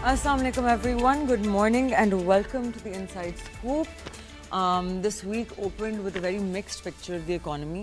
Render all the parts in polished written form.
Assalamu alaikum everyone, good morning and welcome to the Inside Scoop. This week opened with a very mixed picture of the economy.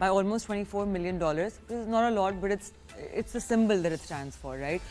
by almost $24 million. This is not a lot, but it's the symbol that it stands for, right?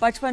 55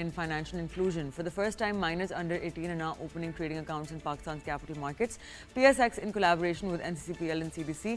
in financial inclusion. For the first time, minors under 18 are now opening trading accounts in Pakistan's capital markets. PSX, in collaboration with NCCPL and CDC,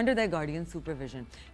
under their guardian supervision.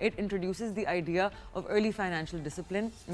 It introduces the idea of early financial discipline.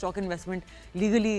stock investment legally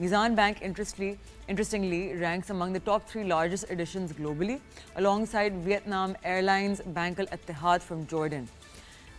Mizan Bank interestingly ranks among the top 3 largest additions globally, alongside Vietnam Airlines, Bank Al Ittihad from Jordan.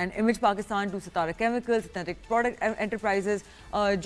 and Image Pakistan to Satara Chemicals, Synthetic Product Enterprises,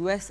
US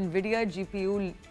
NVIDIA GPU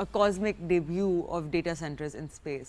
a cosmic debut of data centers in space.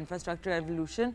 infrastructure evolution.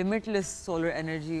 limitless solar energy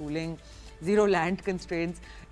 cooling, zero land constraints.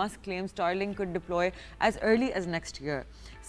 Musk claims Starlink could deploy as early as next year.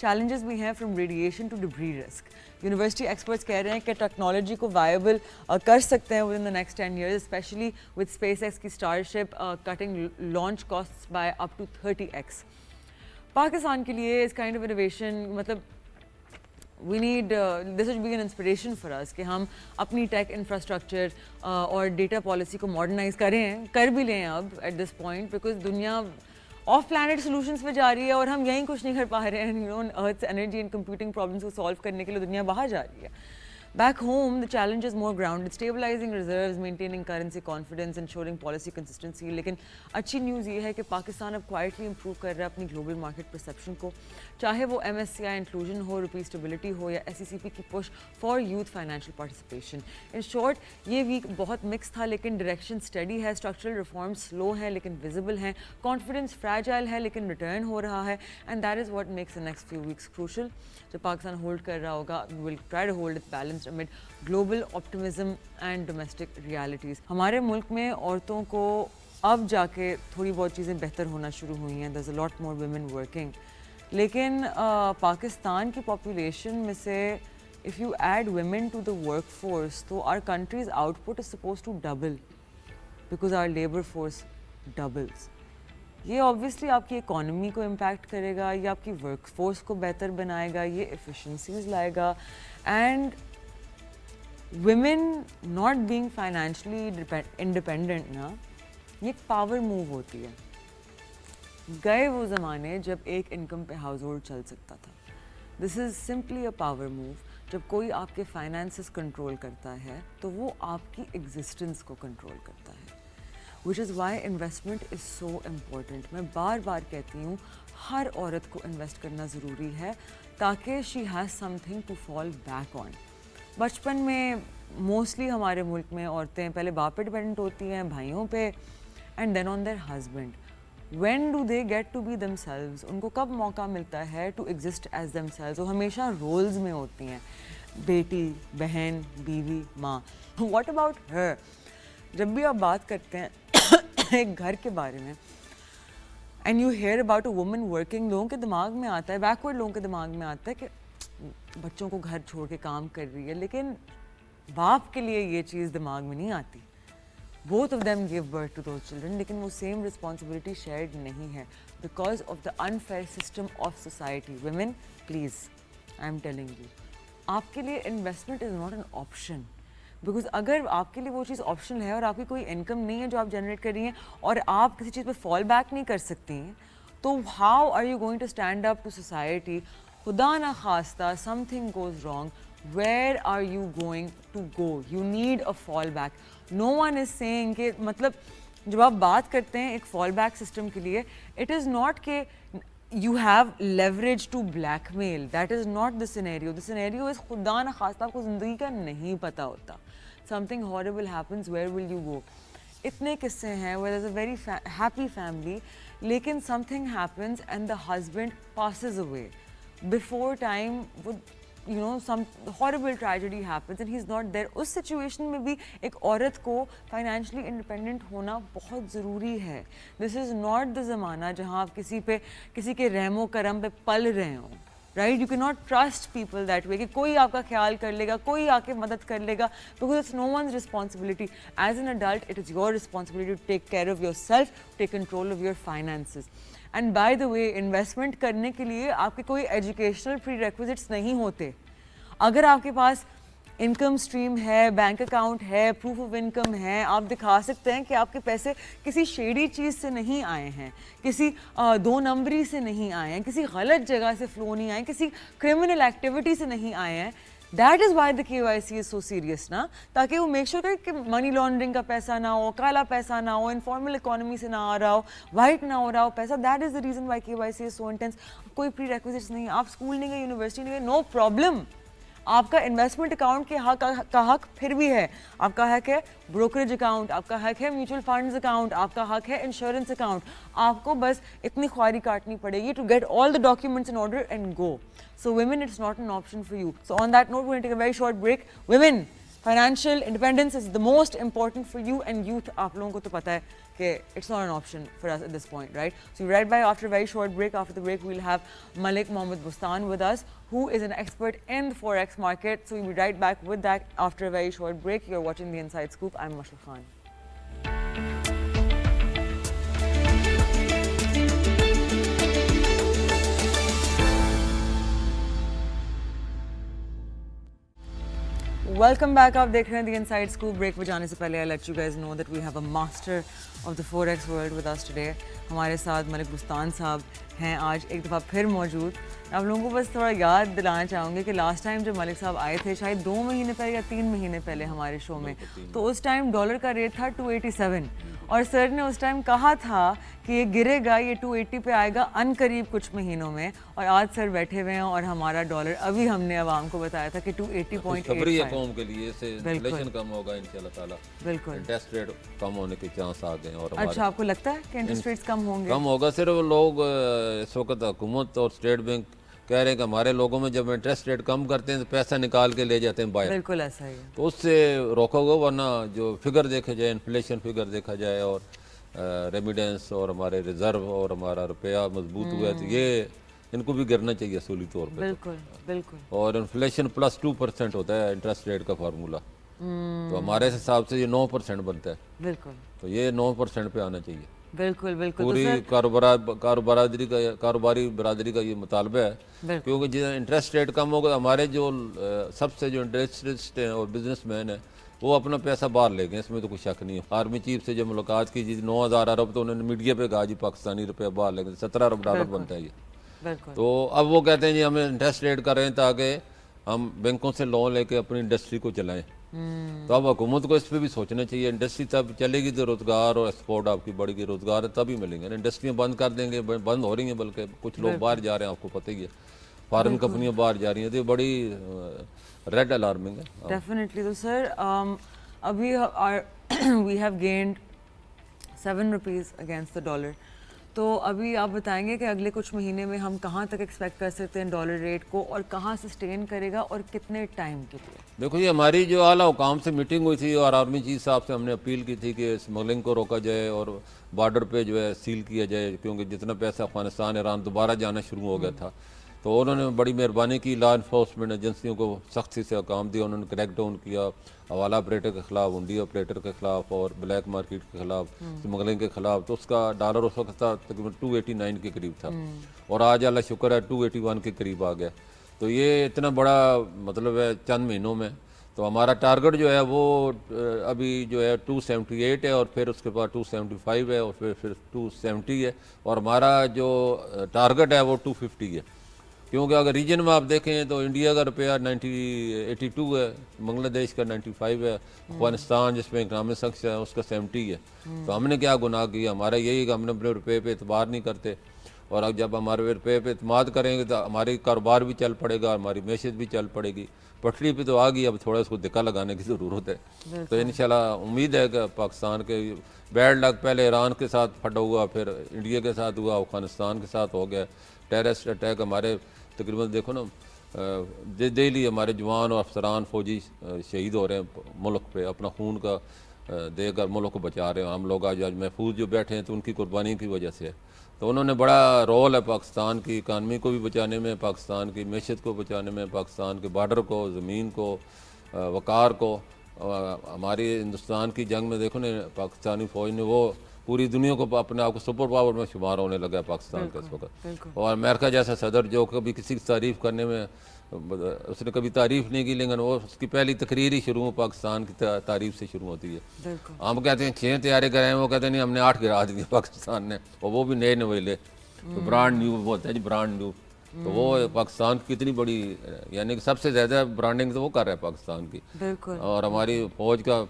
challenges بھی ہیں from radiation to debris risk. University experts کہہ رہے ہیں کہ technology کو viable کر سکتے ہیں with in the next 10 years, especially with space X کی Starship cutting launch costs by up to 30x. Pakistan کے لیے اس کائنڈ آف انوویشن مطلب we need this would be an inspiration for us کہ ہم اپنی ٹیک انفراسٹرکچر اور data policy کو ماڈرنائز کر بھی لیں اب ایٹ دس پوائنٹ, بیکاز دنیا آف پلانٹ سولوشنس پہ جا رہی ہے اور ہم یہیں کچھ نہیں کر پا رہے ہیں. ارتھ انرجی اینڈ کمپیوٹنگ پرابلمس کو سالو کرنے کے لیے دنیا باہر جا رہی ہے. Back home, the challenge is more grounded, stabilizing reserves, maintaining currency confidence, ensuring policy consistency. لیکن اچھی نیوز یہ ہے کہ پاکستان اب کوائٹلی امپروو کر رہا ہے اپنی گلوبل مارکیٹ پرسیپشن کو, چاہے وہ MSCI انکلوژن ہو, روپی اسٹیبلٹی ہو, یا SECP کی push for youth financial participation. In short یہ ویک بہت مکس تھا لیکن ڈائریکشن اسٹڈی ہے, اسٹرکچرل ریفارم سلو ہیں لیکن ویزیبل ہیں, کانفیڈنس فریجائل ہے لیکن ریٹرن ہو رہا ہے, and that is what makes the next few weeks crucial. جو پاکستان ہولڈ کر رہا ہوگا, will try to hold it balanced amid global optimism and domestic realities. ہمارے ملک میں عورتوں کو اب جا کے تھوڑی بہت چیزیں بہتر ہونا شروع ہوئی ہیں, دیر از اے لاٹ مور ویمن ورکنگ, لیکن پاکستان کی پاپولیشن میں سے if you add women to the work force تو our countries output is suppose to double because our labour force doubles. یہ آبویسلی آپ کی اکانومی کو امپیکٹ کرے گا, یہ آپ کی ورک فورس کو بہتر بنائے گا, یہ ایفیشنسیز لائے گا, and women not being financially independent نا, یہ ایک پاور موو ہوتی ہے. گئے وہ زمانے جب ایک انکم پہ ہاؤس ہولڈ چل سکتا تھا. This is simply a power move. جب کوئی آپ کے فائنینسز کنٹرول کرتا ہے تو وہ آپ کی ایگزسٹنس کو کنٹرول کرتا ہے, which is why investment is so important. میں بار بار کہتی ہوں ہر عورت کو انویسٹ کرنا ضروری ہے تاکہ she has something to fall back on. بچپن میں موسٹلی ہمارے ملک میں عورتیں پہلے باپ پہ ڈپینڈنٹ ہوتی ہیں, بھائیوں پہ, and then on their husband. When do they get to be themselves? ان کو کب موقع ملتا ہے to exist as themselves؟ وہ ہمیشہ رولز میں ہوتی ہیں, بیٹی, بہن, بیوی, ماں. What about her? جب بھی آپ بات کرتے ہیں ایک گھر کے بارے میں and you hear about a woman working, لوگوں کے دماغ میں آتا ہے, بیکورڈ لوگوں کے دماغ میں آتا ہے کہ بچوں کو گھر چھوڑ کے کام کر رہی ہے, لیکن باپ کے لیے یہ چیز دماغ میں نہیں آتی. Both of them gave birth to those children, لیکن وہ سیم رسپانسبلٹی شیئرڈ نہیں ہے because of the unfair system of society. Women please, I am telling you, آپ کے لیے investment is not an option, because اگر آپ کے لیے وہ چیز آپشنل ہے اور آپ کی کوئی انکم نہیں ہے جو آپ جنریٹ کر رہی ہیں اور آپ کسی چیز پہ فال بیک نہیں کر سکتی ہیں, تو how are you going to stand up to society? خدا نہ خواستہ something goes wrong, where are you going to go? You need a fall back. No one is seeing کہ مطلب جب آپ بات کرتے ہیں ایک فال بیک سسٹم کے لیے, اٹ از ناٹ کہ you have leverage to blackmail. That is not the scenario. The scenario is خدا نہ خواستہ آپ کو زندگی کا نہیں پتہ ہوتا, something horrible happens, where will you go? اتنے قصے ہیں where there's a very happy family لیکن something happens and the husband passes away before time. Some horrible tragedy happens and he's not there. اس سچویشن میں بھی ایک عورت کو فائنینشلی انڈیپینڈنٹ ہونا بہت ضروری ہے. دس از ناٹ دا زمانہ جہاں آپ کسی کے رحم و کرم پہ پل رہے ہوں, right? You can not trust people that way کہ کوئی آپ کا خیال کر لے گا, کوئی آ کے مدد کر لے گا, because it's no one's responsibility. As an adult it is your responsibility to take care of your self, take control of your finances. And by the way, investment کرنے کے لیے آپ کے کوئی ایجوکیشنل پری ریکوزٹس نہیں ہوتے. اگر آپ کے پاس انکم اسٹریم ہے, بینک اکاؤنٹ ہے, پروف آف انکم ہے, آپ دکھا سکتے ہیں کہ آپ کے پیسے کسی شیڈی چیز سے نہیں آئے ہیں, کسی 2 نمبری سے نہیں آئے ہیں, کسی غلط جگہ سے فلو نہیں آئے, کسی کرمنل ایکٹیویٹی سے نہیں آئے ہیں. That is why the KYC is so serious نا, تاکہ وہ میک شور کرے کہ منی لانڈرنگ کا پیسہ نہ ہو, کالا پیسہ نہ ہو, انفارمل اکانومی سے نہ آ رہا ہو, وائٹ نہ ہو رہا ہو پیسہ. That is the reason why KYC is so intense. کوئی پری ریکوزٹس نہیں, آپ اسکول نہیں گئے, یونیورسٹی نہیں گئے, نو پرابلم. آپ کا انویسٹمنٹ اکاؤنٹ کے حق پھر بھی ہے. آپ کا حق ہے بروکریج اکاؤنٹ, آپ کا حق ہے میوچل فنڈز اکاؤنٹ, آپ کا حق ہے انشورنس اکاؤنٹ. آپ کو بس اتنی خواری کاٹنی پڑے گی to get all the documents in order and go. So women, it's not an option for you. So on that note, we're going to take a very short break. Women, financial independence is the most important for you and youth. آپ لوگوں کو تو پتہ ہے کہ it's not an option for us at this point, right? So we'll be right back after a very short break. After the break, we'll have Malik Mohammed Bustan with us, who is an expert in the Forex market. So we'll be right back with that after a very short break. You're watching The Inside Scoop. I'm Mashal Khan. Welcome back. آپ دیکھ رہے ہیں The Inside Scoop. Break پہ جانے سے پہلے I let you guys know that we have a master of the Forex world with us today. ہمارے ساتھ ملک بستان صاحب ہیں آج ایک دفعہ پھر موجود. آپ لوگوں کو بس تھوڑا یاد دلانا چاہوں گی کہ لاسٹ ٹائم جب ملک صاحب آئے تھے شاید 2 مہینے پہلے یا 3 مہینے پہلے ہمارے شو میں, تو اس ٹائم ڈالر کا ریٹ تھا 287 اور سر نے اس ٹائم کہا تھا کہ یہ گرے گا, یہ 280 پہ آئے گا ان قریب کچھ مہینوں میں, اور آج سر بیٹھے ہوئے ہیں اور ہمارا ڈالر ابھی ہم نے عوام کو بتایا تھا کہ 280.85 خبری ہے قوم کے لیے, سے انفلیشن کم ہوگا انشاءاللہ تعالی. بالکل انٹرسٹ ریٹ کم ہونے کے چانس آ گئے. اور اچھا, آپ کو لگتا ہے کہ انٹرسٹ ریٹس کم ہوں گے؟ کم ہوگا. صرف لوگ اس وقت حکومت اور اسٹیٹ بینک کہہ رہے ہیں کہ ہمارے لوگوں میں جب انٹرسٹ ریٹ کم کرتے ہیں تو پیسہ نکال کے لے جاتے ہیں باہر. بالکل ایسا ہی ہے. تو اس سے روکو گے, ورنہ جو فگر دیکھا جائے, انفلیشن فگر دیکھا جائے اور ریمیڈنس اور ہمارے ریزرو اور ہمارا روپیہ مضبوط ہوا ہے, تو یہ ان کو بھی گرنا چاہیے اصولی طور پہ. بالکل بالکل. اور انفلیشن پلس 2% ہوتا ہے انٹرسٹ ریٹ کا فارمولا, تو ہمارے حساب سے یہ 9% بنتا ہے. بالکل. تو یہ 9% پہ آنا چاہیے. بالکل بالکل. پوری کاروباری برادری کا یہ مطالبہ ہے, کیونکہ جب انٹرسٹ ریٹ کم ہوگا ہمارے جو سب سے جو انڈسٹریسٹ ہیں اور بزنس مین ہیں وہ اپنا پیسہ باہر لے گئے, اس میں تو کوئی شک نہیں ہے. آرمی چیف سے جب ملاقات کی جی 9,000 ارب, تو انہوں نے میڈیا پہ کہا جی پاکستانی روپیہ باہر لے گئے, 17 ارب ڈالر بنتا ہے یہ. تو اب وہ کہتے ہیں جی ہمیں انٹرسٹ ریٹ کر رہے ہیں تاکہ ہم بینکوں سے لون لے کے اپنی انڈسٹری کو چلائیں. تو اب حکومت کو اس پہ بھی سوچنا چاہیے. انڈسٹری تب چلے گی تو روزگار اور ایکسپورٹ آپ کی بڑھے گی, روزگار تبھی ملیں گے. انڈسٹریاں بند کر دیں گے, بند ہو رہی ہیں, بلکہ کچھ لوگ باہر جا رہے ہیں, آپ کو پتہ ہی ہے, فارن کمپنیاں باہر جا رہی ہیں, تو یہ بڑی ریڈ الارمنگ ہے. ڈیفینیٹلی. تو سر ابھی we have gained 7 rupees against the dollar, تو ابھی آپ بتائیں گے کہ اگلے کچھ مہینے میں ہم کہاں تک ایکسپیکٹ کر سکتے ہیں ڈالر ریٹ کو, اور کہاں سسٹین کرے گا اور کتنے ٹائم کے لیے؟ دیکھو یہ ہماری جو اعلیٰ حکام سے میٹنگ ہوئی تھی اور آرمی چیف صاحب سے ہم نے اپیل کی تھی کہ اسمگلنگ کو روکا جائے اور بارڈر پہ جو ہے سیل کیا جائے, کیونکہ جتنا پیسہ افغانستان ایران دوبارہ جانا شروع ہو گیا تھا. تو انہوں نے بڑی مہربانی کی, لا انفورسمنٹ ایجنسیوں کو سختی سے احکام دیا, انہوں نے کریک ڈاؤن کیا حوالہ آپریٹر کے خلاف, ہنڈی آپریٹر کے خلاف اور بلیک مارکیٹ کے خلاف, اسمگلنگ کے خلاف. تو اس کا ڈالر اس وقت تھا تقریباً 289 کے قریب تھا, اور آج اللہ شکر ہے 281 کے قریب آ گیا. تو یہ اتنا بڑا مطلب ہے چند مہینوں میں. تو ہمارا ٹارگٹ جو ہے وہ ابھی جو ہے 278 ہے, اور پھر اس کے بعد 275 ہے, اور پھر 270 ہے, اور ہمارا جو ٹارگٹ ہے وہ 250 ہے. کیونکہ اگر ریجن میں آپ دیکھیں تو انڈیا کا روپیہ 82 ہے, بنگلہ دیش کا 95 ہے, افغانستان جس میں اکنامک سخت ہے اس کا 70 ہے. تو ہم نے کیا گناہ کیا؟ ہمارا یہی کہ ہم نے اپنے روپے پہ اعتبار نہیں کرتے, اور اب جب ہمارے روپے پہ اعتماد کریں گے تو ہماری کاروبار بھی چل پڑے گا, ہماری معیشت بھی چل پڑے گی. پٹری پہ تو آ گئی, اب تھوڑا اس کو دھکا لگانے کی ضرورت ہے. تو انشاءاللہ امید ہے کہ پاکستان کے بیڈ لک پہلے ایران کے ساتھ پھٹا ہوا, پھر انڈیا کے ساتھ ہوا, افغانستان کے ساتھ ہو گیا ٹیررسٹ اٹیک. ہمارے تقریباً دیکھو نا ڈیلی ہمارے جوان اور افسران فوجی شہید ہو رہے ہیں ملک پہ, اپنا خون کا دے کر ملک کو بچا رہے ہیں. ہم لوگ آج محفوظ جو بیٹھے ہیں تو ان کی قربانی کی وجہ سے ہے. تو انہوں نے بڑا رول ہے پاکستان کی اکانومی کو بھی بچانے میں, پاکستان کی معیشت کو بچانے میں, پاکستان کے بارڈر کو, زمین کو, وقار کو. ہماری ہندوستان کی جنگ میں دیکھو نا پاکستانی فوج نے وہ پوری دنیا کو اپنے آپ کو سپر پاور میں شمار ہونے لگا ہے پاکستان کا اس وقت. اور امریکہ جیسا صدر جو کبھی کسی کی تعریف کرنے میں اس نے کبھی تعریف نہیں کی, لیکن وہ اس کی پہلی تقریر ہی شروع پاکستان کی تعریف سے شروع ہوتی ہے. ہم کہتے ہیں 6 طیارے گرائے ہیں, وہ کہتے ہیں نہیں ہم نے 8 گرا دیے پاکستان نے, اور وہ بھی نئے نویلے, تو برانڈ نیو بولتے ہیں جی, برانڈ نیو. تو وہ پاکستان کی اتنی بڑی, یعنی کہ سب سے زیادہ برانڈنگ تو وہ کر رہا ہے پاکستان کی. اور ہماری فوج کا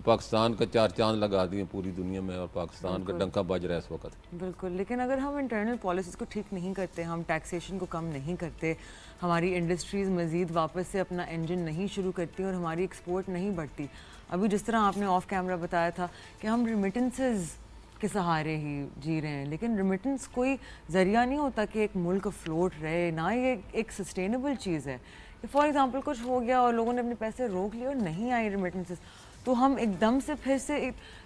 پاکستان کا 4 چاند لگا دیے پوری دنیا میں, اور پاکستان کا ڈنکا بج رہا ہے اس وقت. بالکل. لیکن اگر ہم انٹرنل پالیسیز کو ٹھیک نہیں کرتے, ہم ٹیکسیشن کو کم نہیں کرتے, ہماری انڈسٹریز مزید واپس سے اپنا انجن نہیں شروع کرتی اور ہماری ایکسپورٹ نہیں بڑھتی, ابھی جس طرح آپ نے آف کیمرہ بتایا تھا کہ ہم ریمیٹنسز کے سہارے ہی جی رہے ہیں، لیکن ریمیٹنس کوئی ذریعہ نہیں ہوتا کہ ایک ملک فلوٹ رہے، نہ یہ ایک سسٹینیبل چیز ہے. فار ایگزامپل کچھ ہو گیا اور لوگوں نے اپنے پیسے روک لیے اور نہیں آئی ریمیٹنسز، تو ہم ایک دم سے پھر سے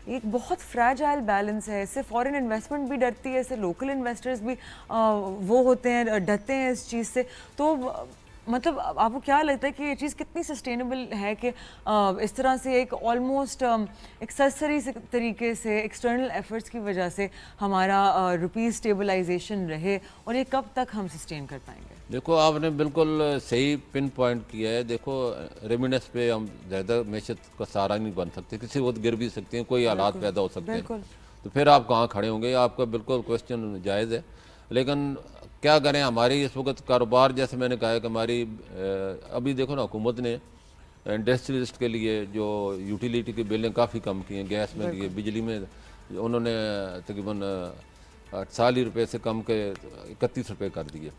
ایک بہت فریجائل بیلنس ہے. اس سے فارن انویسٹمنٹ بھی ڈرتی ہے، اس سے لوکل انویسٹرز بھی وہ ہوتے ہیں، ڈرتے ہیں اس چیز سے. تو مطلب آپ کو کیا لگتا ہے کہ یہ چیز کتنی سسٹینیبل ہے کہ اس طرح سے ایک آلموسٹ ایک سرسری طریقے سے ایکسٹرنل ایفرٹس کی وجہ سے ہمارا روپی اسٹیبلائزیشن رہے، اور یہ کب تک ہم سسٹین کر پائیں گے؟ دیکھو آپ نے بالکل صحیح پن پوائنٹ کیا ہے. دیکھو ریمیڈنس پہ ہم زیادہ معیشت کا سہارا نہیں بن سکتے، کسی وقت گر بھی سکتے ہیں، کوئی حالات پیدا ہو سکتے ہیں، تو پھر آپ کہاں کھڑے ہوں گے؟ آپ کا بالکل کوشچن جائز ہے. لیکن کیا کریں، ہماری اس وقت کاروبار جیسے میں نے کہا ہے کہ ہماری ابھی دیکھو نا، حکومت نے انڈسٹریلسٹ کے لیے جو یوٹیلیٹی کی بلیں کافی کم کی ہیں، گیس میں دیے، بجلی میں انہوں نے تقریباً 48 روپے سے کم کے 31 روپے کر دیے.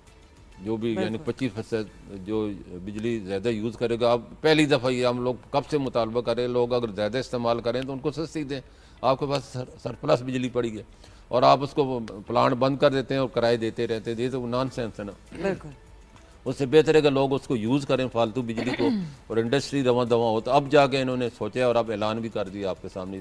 جو بھی یعنی 25% جو بجلی زیادہ یوز کرے گا. اب پہلی دفعہ یہ ہم لوگ کب سے مطالبہ کریں، لوگ اگر زیادہ استعمال کریں تو ان کو سستی دیں. آپ کے پاس سرپلس بجلی پڑی ہے اور آپ اس کو پلانٹ بند کر دیتے ہیں اور کرائے دیتے رہتے ہیں. یہ تو نان سینس ہے نا. بالکل. اس سے بہتر ہے کہ لوگ اس کو یوز کریں فالتو بجلی کو، اور انڈسٹری رواں دواں ہو. تو اب جا کے انہوں نے سوچا اور اب اعلان بھی کر دیا آپ کے سامنے.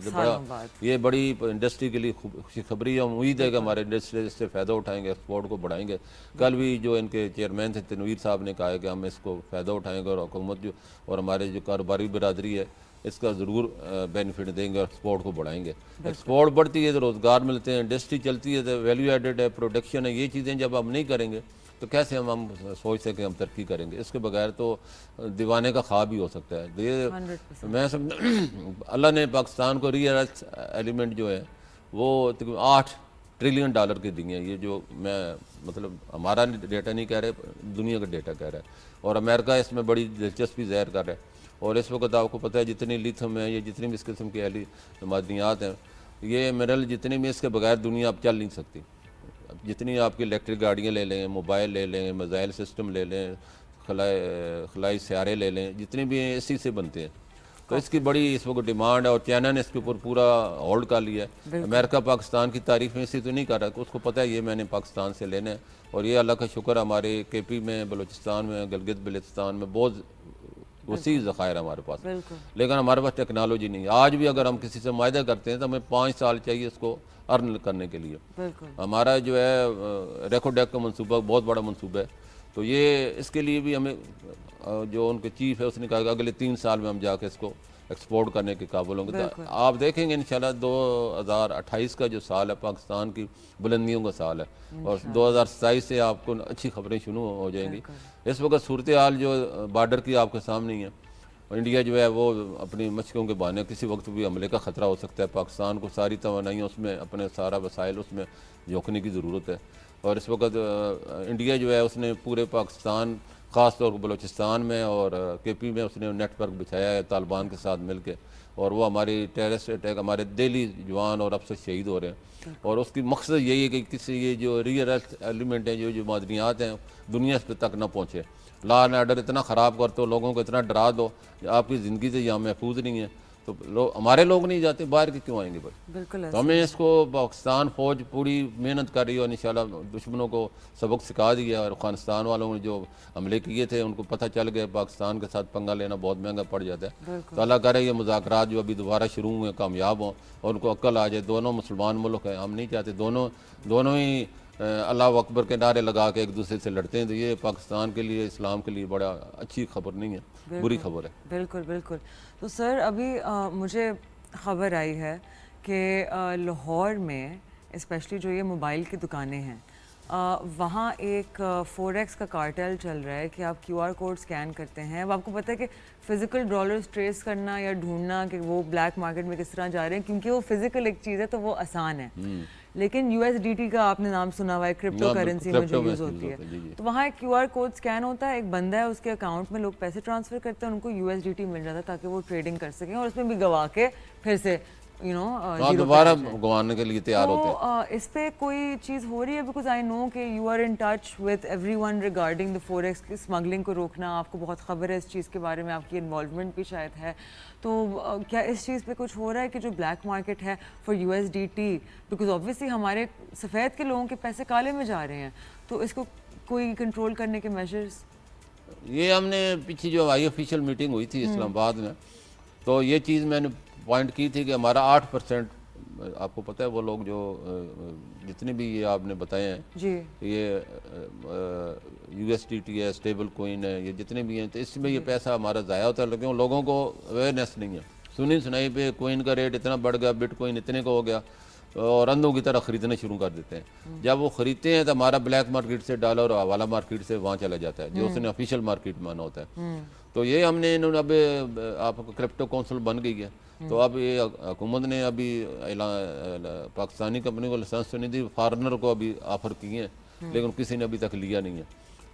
یہ بڑی انڈسٹری کے لیے خوشخبری ہے. امید ہے کہ ہمارے انڈسٹری اس سے فائدہ اٹھائیں گے، ایکسپورٹ کو بڑھائیں گے. کل بھی جو ان کے چیئرمین تھے تنویر صاحب نے کہا ہے کہ ہم اس کو فائدہ اٹھائیں گے، اور حکومت جو اور ہمارے جو کاروباری برادری ہے اس کا ضرور بینیفٹ دیں گے اور ایکسپورٹ کو بڑھائیں گے. ایکسپورٹ بڑھتی ہے تو روزگار ملتے ہیں، انڈسٹری چلتی ہے تو ویلیو ایڈڈ ہے، پروڈکشن ہے. یہ چیزیں جب ہم نہیں کریں گے تو کیسے ہم سوچ سکیں کہ ہم ترقی کریں گے؟ اس کے بغیر تو دیوانے کا خواب ہی ہو سکتا ہے. یہ میں اللہ نے پاکستان کو ریئر ارتھ ایلیمنٹ جو ہے وہ $8 ٹریلین کی دی ہیں. یہ جو میں مطلب ہمارا ڈیٹا نہیں کہہ رہے، دنیا کا ڈیٹا کہہ رہا ہے. اور امریکہ اس میں بڑی دلچسپی ظاہر کر رہا ہے. اور اس وقت آپ کو پتہ ہے جتنی لیتھم ہے، یہ جتنی بھی اس قسم کی معدنیات ہیں، یہ منرل جتنی بھی، اس کے بغیر دنیا اب چل نہیں سکتی. جتنی آپ کی الیکٹرک گاڑیاں لے لیں، موبائل لے لیں، میزائل سسٹم لے لیں، خلائی سیارے لے لیں، جتنے بھی ہیں اسی سے بنتے ہیں. تو اس کی بڑی اس وقت ڈیمانڈ ہے، اور چائنا نے اس کے اوپر پورا ہولڈ کر لیا ہے. امریکہ پاکستان کی تعریف میں اسی تو نہیں کر رہا، اس کو پتہ ہے یہ میں نے پاکستان سے لینا ہے. اور یہ اللہ کا شکر ہمارے کے پی میں، بلوچستان میں، گلگت بلتستان میں بہت وسیع ذخائر ہمارے پاس. لیکن ہمارے پاس ٹیکنالوجی نہیں ہے. آج بھی اگر ہم کسی سے معاہدہ کرتے ہیں تو ہمیں 5 سال چاہیے اس کو ارن کرنے کے لیے. ہمارا جو ہے ریکوڈیک کا منصوبہ بہت بڑا منصوبہ ہے. تو یہ اس کے لیے بھی ہمیں جو ان کے چیف ہے اس نے کہا کہ اگلے 3 سال میں ہم جا کے اس کو ایکسپورٹ کرنے کے قابل ہوں گے. آپ دیکھیں گے انشاءاللہ 2028 کا جو سال ہے پاکستان کی بلندیوں کا سال ہے، اور 2027 سے آپ کو اچھی خبریں شروع ہو جائیں گی. اس وقت صورتحال جو بارڈر کی آپ کے سامنے ہی ہے. انڈیا جو ہے وہ اپنی مشقوں کے بہانے کسی وقت بھی حملے کا خطرہ ہو سکتا ہے. پاکستان کو ساری توانائیاں اس میں، اپنے سارا وسائل اس میں جھونکنے کی ضرورت ہے. اور اس وقت انڈیا جو ہے اس نے پورے پاکستان، خاص طور پر بلوچستان میں اور کے پی میں اس نے نیٹ ورک بچھایا ہے طالبان کے ساتھ مل کے. اور وہ ہماری ٹیررسٹ اٹیک، ہمارے دہلی جوان اور افسر شہید ہو رہے ہیں. اور اس کی مقصد یہی ہے کہ کسی یہ جو ریئر ارتھ ایلیمنٹ ہیں، جو معدنیات ہیں، دنیا اس پہ تک نہ پہنچے. لا اینڈ آرڈر اتنا خراب کر دو، لوگوں کو اتنا ڈرا دو کہ آپ کی زندگی سے یہاں محفوظ نہیں ہے. تو ہمارے لوگ نہیں جاتے، باہر کے کیوں آئیں گے بھائی؟ بالکل. تو ہمیں اس کو پاکستان فوج پوری محنت کر رہی ہے، اور انشاءاللہ دشمنوں کو سبق سکھا دیا. اور افغانستان والوں نے جو حملے کیے تھے ان کو پتہ چل گیا پاکستان کے ساتھ پنگا لینا بہت مہنگا پڑ جاتا ہے. تو اللہ کرے یہ مذاکرات جو ابھی دوبارہ شروع ہوئے کامیاب ہوں اور ان کو عقل آ جائے. دونوں مسلمان ملک ہیں، ہم نہیں چاہتے دونوں ہی اللہ اکبر کے نعرے لگا کے ایک دوسرے سے لڑتے ہیں. تو یہ پاکستان کے لیے، اسلام کے لیے بڑا اچھی خبر نہیں ہے، بری خبر ہے. بالکل بالکل. تو سر ابھی مجھے خبر آئی ہے کہ لاہور میں اسپیشلی جو یہ موبائل کی دکانیں ہیں، وہاں ایک فوریکس کا کارٹل چل رہا ہے کہ آپ QR کوڈ اسکین کرتے ہیں. اب آپ کو پتہ ہے کہ فزیکل ڈالرز ٹریس کرنا یا ڈھونڈنا کہ وہ بلیک مارکیٹ میں کس طرح جا رہے ہیں، کیونکہ وہ فزیکل ایک چیز ہے تو وہ آسان ہے. لیکن USDT کا آپ نے نام سنا ہوا ہے، کرپٹو کرنسی میں جو یوز ہوتی ہے. تو وہاں ایک QR کوڈ اسکین ہوتا ہے، ایک بندہ ہے، اس کے اکاؤنٹ میں لوگ پیسے ٹرانسفر کرتے ہیں، ان کو USDT مل جاتا ہے تاکہ وہ ٹریڈنگ کر سکیں اور اس میں بھی گوا کے پھر سے آپ دوبارہ گنوانے کے لیے تیار ہوتے ہیں. تو اس پہ کوئی چیز ہو رہی ہے؟ بیکاز آئی نو کہ you are in touch with everyone regarding the forex کی اسمگلنگ کو روکنا. آپ کو بہت خبر ہے اس چیز کے بارے میں, آپ کی انوالومنٹ بھی شاید ہے. تو کیا اس چیز پہ کچھ ہو رہا ہے کہ جو بلیک مارکیٹ ہے فار USDT, بیکاز آبویسلی ہمارے سفید کے لوگوں کے پیسے کالے میں جا رہے ہیں, تو اس کو کوئی کنٹرول کرنے کے میجرز؟ یہ ہم نے پیچھے جو ہائی آفیشیل میٹنگ ہوئی تھی اسلام آباد میں, تو یہ چیز میں نے پوائنٹ کی تھی کہ ہمارا 8%, آپ کو پتہ ہے وہ لوگ جو جتنے بھی یہ آپ نے بتائے ہیں جی یہ USDT ہے, اسٹیبل کوئن ہے, یہ جتنے بھی ہیں, تو اس میں یہ پیسہ ہمارا ضائع ہوتا ہے, لیکن لوگوں کو اویئرنیس نہیں ہے. سنی سنائی پہ کوئن کا ریٹ اتنا بڑھ گیا, بٹ کوئن اتنے کا ہو گیا, اور اندھوں کی طرح خریدنا شروع کر دیتے ہیں. جب وہ خریدتے ہیں تو ہمارا بلیک مارکیٹ سے ڈالر اور حوالہ مارکیٹ سے وہاں چلا جاتا ہے جو اس نے آفیشیل مارکیٹ مانا ہوتا ہے. تو یہ ہم نے انہوں نے اب آپ کو کرپٹو کونسل بن گئی ہے, تو اب یہ حکومت نے ابھی پاکستانی کمپنی کو لائسنس تو نہیں دی, فارنر کو ابھی آفر کیے ہیں, لیکن کسی نے ابھی تک لیا نہیں ہے.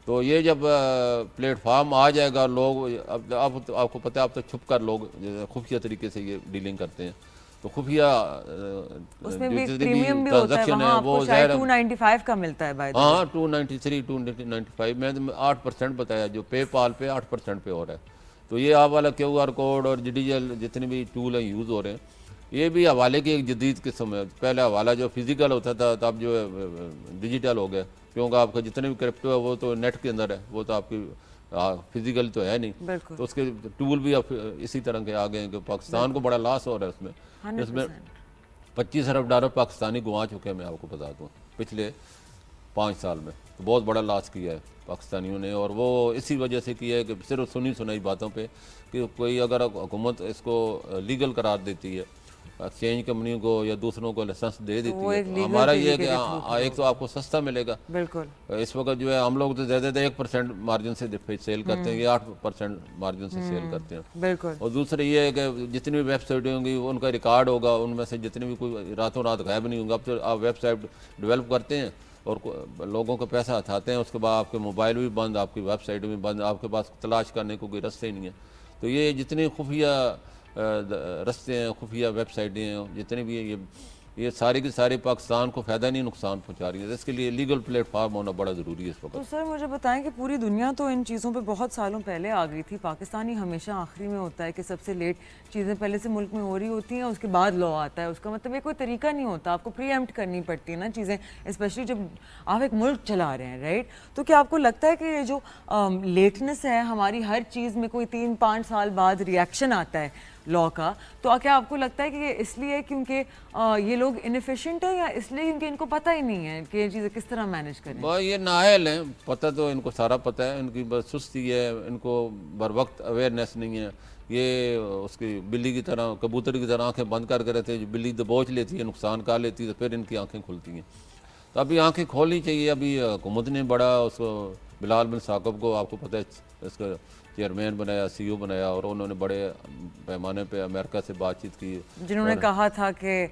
تو یہ جب پلیٹ فارم آ جائے گا, لوگ اب آپ کو پتہ ہے, اب تو چھپ کر لوگ خفیہ طریقے سے یہ ڈیلنگ کرتے ہیں, تو خفیہ اس میں بھی پریمیم بھی ہوتا ہے, وہاں آپ کو شاید 295 کا ملتا ہے بائی. ہاں 293 295 میں 8% بتایا, جو پے پال پہ 8% پہ ہو رہا ہے. تو یہ آپ والا QR کوڈ اور ڈیجیٹل جتنے بھی ٹول ہیں یوز ہو رہے ہیں, یہ بھی حوالے کی ایک جدید قسم ہے. پہلے حوالہ جو فزیکل ہوتا تھا, تو اب جو ہے ڈیجیٹل ہو گیا, کیونکہ آپ کا جتنے بھی کرپٹو ہے وہ تو نیٹ کے اندر ہے, وہ تو آپ کی فزیکل تو ہے نہیں. تو اس کے ٹول بھی اب اسی طرح کے آ گئے ہیں کہ پاکستان کو بڑا لاس ہو رہا ہے اس میں 25 ارب ڈالر پاکستانی گنوا چکے ہیں, میں آپ کو بتا دوں پچھلے 5 سال میں. تو بہت بڑا لاس کیا ہے پاکستانیوں نے, اور وہ اسی وجہ سے کیا ہے کہ صرف سنی سنائی باتوں پہ, کہ کوئی اگر حکومت اس کو لیگل قرار دیتی ہے, ایکسچینج کمپنیوں کو یا دوسروں کو لائسنس دے دیتی ہے, تو ہمارا یہ ہے کہ ایک تو آپ کو سستا ملے گا. بالکل اس وقت جو ہے ہم لوگ تو زیادہ 1% مارجن سے سیل کرتے ہیں, یہ 8% مارجن سے سیل کرتے ہیں. بالکل. اور دوسرے یہ ہے کہ جتنی بھی ویب سائٹیں ہوں گی ان کا ریکارڈ ہوگا, ان میں سے جتنے بھی کوئی راتوں رات غائب نہیں ہوں گے. اب تو آپ ویب سائٹ ڈیولپ کرتے ہیں اور لوگوں کا پیسہ اٹھاتے ہیں, اس کے بعد آپ کے موبائل بھی بند, آپ کی ویب سائٹ بھی بند, آپ کے پاس تلاش کرنے کو کوئی رستے نہیں ہے. تو یہ جتنے خفیہ رستے ہیں, خفیہ ویب سائٹیں ہیں, جتنے بھی ہیں, یہ ساری کی ساری پاکستان کو فائدہ نہیں نقصان پہنچا رہی ہے. اس کے لیے لیگل پلیٹ فارم ہونا بڑا ضروری ہے اس وقت. تو سر مجھے بتائیں کہ پوری دنیا تو ان چیزوں پہ بہت سالوں پہلے آ گئی تھی, پاکستانی ہمیشہ آخری میں ہوتا ہے کہ سب سے لیٹ چیزیں پہلے سے ملک میں ہو رہی ہوتی ہیں, اس کے بعد لا آتا ہے. اس کا مطلب یہ کوئی طریقہ نہیں ہوتا, آپ کو پری ایمپٹ کرنی پڑتی ہے نا چیزیں, اسپیشلی جب آپ ایک ملک چلا رہے ہیں, رائٹ. تو کیا آپ کو لگتا ہے کہ یہ جو لیٹنس ہے ہماری ہر چیز میں, کوئی 3-5 سال بعد ریئیکشن آتا ہے لا کا, تو کیا آپ کو لگتا ہے کہ یہ اس لیے کیونکہ یہ لوگ انیفیشینٹ ہیں, یا اس لیے کیونکہ ان کو پتہ ہی نہیں ہے کہ یہ چیزیں کس طرح مینیج کریں؟ یہ نااہل ہیں, پتہ تو ان کو سارا پتہ ہے, ان کی بس سستی ہے, ان کو بر وقت اویئرنیس نہیں ہے. یہ اس کی بلی کی طرح, کبوتر کی طرح آنکھیں بند کر کے رہتے ہیں, جو بلی دبوچ لیتی ہے, نقصان کر لیتی ہے, تو پھر ان کی آنکھیں کھلتی ہیں. تو ابھی آنکھیں کھولنی چاہیے. ابھی حکومت نے بڑا اس کو بلال بن ثاقب کو, آپ کو پتہ ہے, اس کا چیئرمین بنایا, CEO بنایا, اور انہوں نے بڑے پیمانے پہ امریکہ سے بات چیت کی, جنہوں نے کہا تھا کہ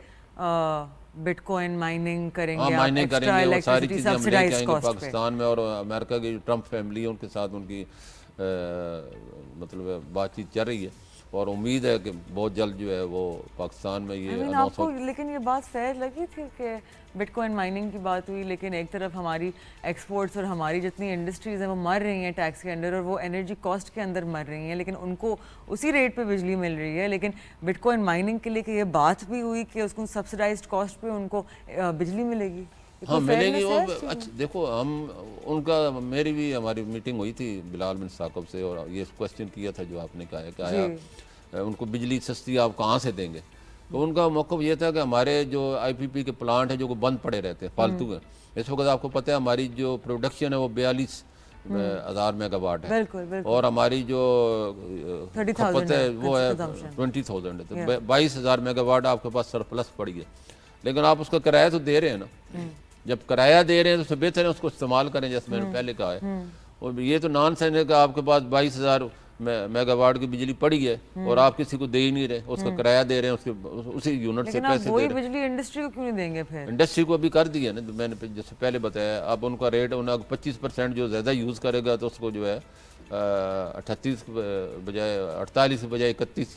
بٹ کوائن مائننگ کریں گے, مائننگ کریں گے, وہ ساری چیزیں ہم لے کے آئیں گے پاکستان میں. اور امریکہ کی ٹرمپ فیملی ہے, ان کے ساتھ ان کی مطلب بات چیت چل رہی ہے, اور امید ہے کہ بہت جلد جو ہے وہ پاکستان میں یہ آپ کو. لیکن یہ بات فیئر لگی تھی کہ بٹ کوائن مائننگ کی بات ہوئی, لیکن ایک طرف ہماری ایکسپورٹس اور ہماری جتنی انڈسٹریز ہیں وہ مر رہی ہیں ٹیکس کے انڈر, اور وہ انرجی کاسٹ کے اندر مر رہی ہیں, لیکن ان کو اسی ریٹ پہ بجلی مل رہی ہے. لیکن بٹ کوائن مائننگ کے لیے کہ یہ بات بھی ہوئی کہ اس کو سبسڈائزڈ کاسٹ پہ ان کو بجلی ملے گی. ہاں ملے گی. اچھا دیکھو, ہم ان کا میری بھی ہماری میٹنگ ہوئی تھی بلال بن ثاقب سے, اور یہ کویسچن کیا تھا جو آپ نے کہا ہے کہ آیا ان کو بجلی سستی آپ کہاں سے دیں گے. تو ان کا موقف یہ تھا کہ ہمارے جو IPP کے پلانٹ ہیں جو بند پڑے رہتے ہیں, فالتو ہیں. اس وقت آپ کو پتہ ہے ہماری جو پروڈکشن ہے وہ 42,000 میگا واٹ ہے, اور ہماری جو کھپت ہے وہ ہے 20,000 ہے. تو 22,000 میگا واٹ آپ کے پاس سرپلس پڑی ہے, لیکن آپ اس کا کرایہ تو دے رہے ہیں نا. جب کرایہ دے رہے ہیں تو اس سے بہتر ہے اس کو استعمال کریں, جیسے میں نے پہلے کہا ہے. اور یہ تو نان سینس ہے کہ آپ کے پاس 22,000 میگا واٹ کی بجلی پڑی ہے اور آپ کسی کو دے ہی نہیں رہے, اس کا کرایہ دے رہے ہیں, اسی یونٹ سے پیسے دے رہے ہیں. بجلی انڈسٹری کو کیوں نہیں دیں گے پھر؟ انڈسٹری کو ابھی کر دی ہے نا, میں نے جیسے پہلے بتایا. اب ان کا ریٹ 25% جو زیادہ یوز کرے گا تو اس کو جو ہے 38 بجائے 48 بجائے 31